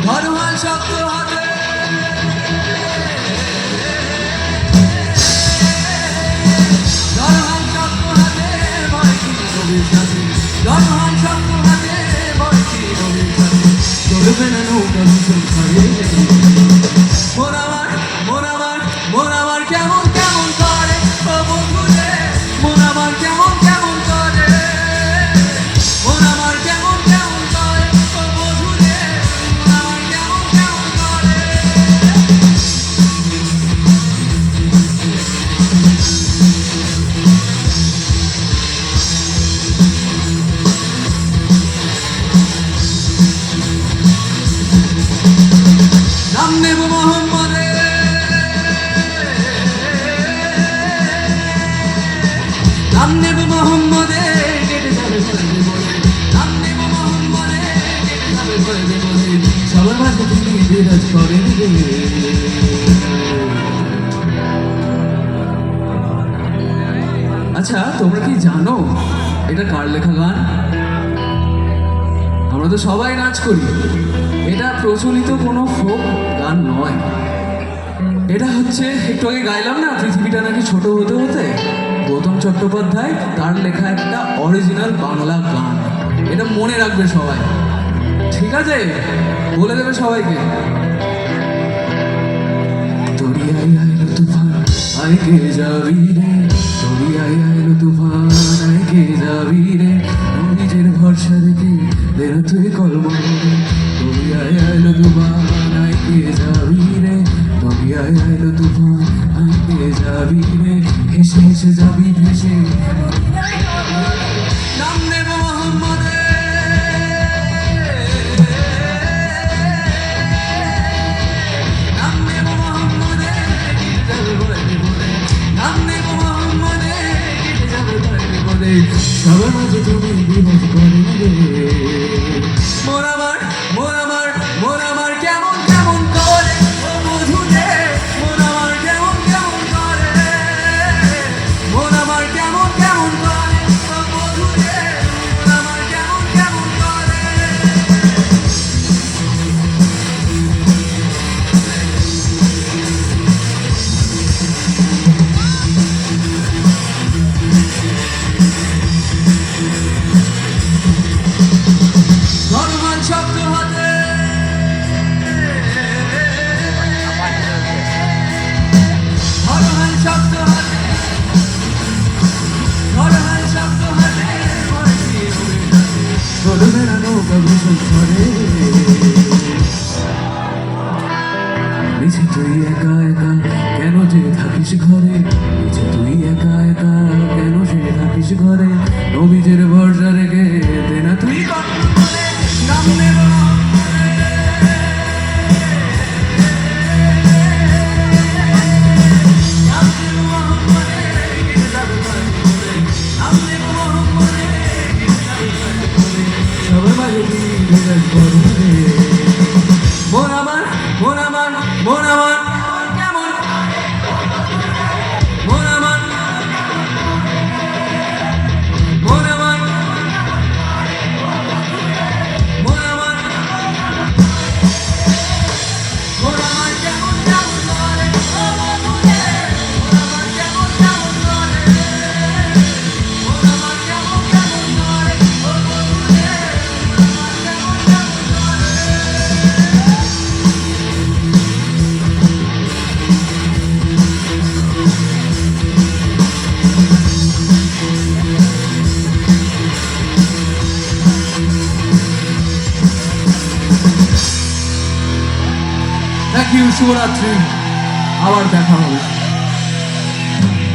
ঘরোয়া শক্ত হাতে ঘরোয়া শক্ত হাতে বয়সী রবির সাথে ঘরোয়া শক্ত হাতে বয়সী রবির সাথে চলবে না নৌকা ভীষণ খাবে মন আমার কেমন কেমন করে ও বন্ধুরে মন আমার কেমন কেমন করে মন আমার কেমন কেমন করে ও বন্ধুরে মন আমার কেমন কেমন করে নাম নেব মোহাম্মদে নাম নেব মোহাম্মদে কেটে যাবে বলবে বলে নাম নেব মোহাম্মদে কেটে যাবে বলবে বলে সবার মাঝে তিনি বিরাজ করেন আচ্ছা তোমরা কি জানো এটা কার লেখা গান? আমরা তো সবাই নাচ করি। এটা প্রচলিত কোনো ফোক গান নয়। এটা হচ্ছে একটু আগে গাইলাম না পৃথিবীটা নাকি ছোট হতে হতে, গৌতম চট্টোপাধ্যায় তার লেখা একটা অরিজিনাল বাংলা গান। এটা মনে রাখবে সবাই, ঠিক আছে? বলে দেবে সবাইকে। দরিয়ায় আইলো তুফান আইকে যাবি রে, দরিয়ায় আইলো তুফান আইকে যাবি রে, নিজের ভরসা রেখে দেনা তুই কলম রে, দরিয়ায় আইলো তুফান আইকে যাবি রে, দরিয়ায় আইলো তুফান আইকে যাবি রে, হেসে হেসে যাবি ভেসে নাম নেব মোহাম্মদে নাম নেব মোহাম্মদে কেটে যাবে বলবে বলে নাম নেব মোহাম্মদে কেটে যাবে বলবে বলে সবার মাঝে তুমি বিরাজ করে রে মন আমার মন আমার মন আমার কেমন কেমন করে ও বধূরে মন আমার কেমন কেমন করে মন আমার কেমন কেমন করে ও বধূরে মন আমার কেমন কেমন করে ঘরোয়া শক্ত হাতে ঘরোয়া শক্ত হাতে ঘরোয়া শক্ত হাতে বয়সী রবির সাথে চলবে না নৌকা ভীষণ ঝড়ে নিচে তুই একা একা কেন যে থাকিস ঘরে নিচে তুই একা একা কেন যে থাকিস ঘরে নবীজের ভরসা রেখে দেনা তুই কষ্ট করে নাম নেব নাম নেব মোহাম্মদে কেটে যাবে বলবে বলে নাম নেব মোহাম্মদে কেটে যাবে বলবে বলে সবার মাঝে তুমি বিরাজ করবে মন আমার মন আমার মন আমার কেমন মন আমার মন আমার মন আমার মন আমার কেমন কেমন করে ও বন্ধুরে মন আমার কেমন কেমন করে মন আমার কেমন কেমন করে ও বন্ধুরে মন আমার কেমন কেমন করে থ্যাংক ইউ, শুভরাত্রি, আবার দেখা হবে।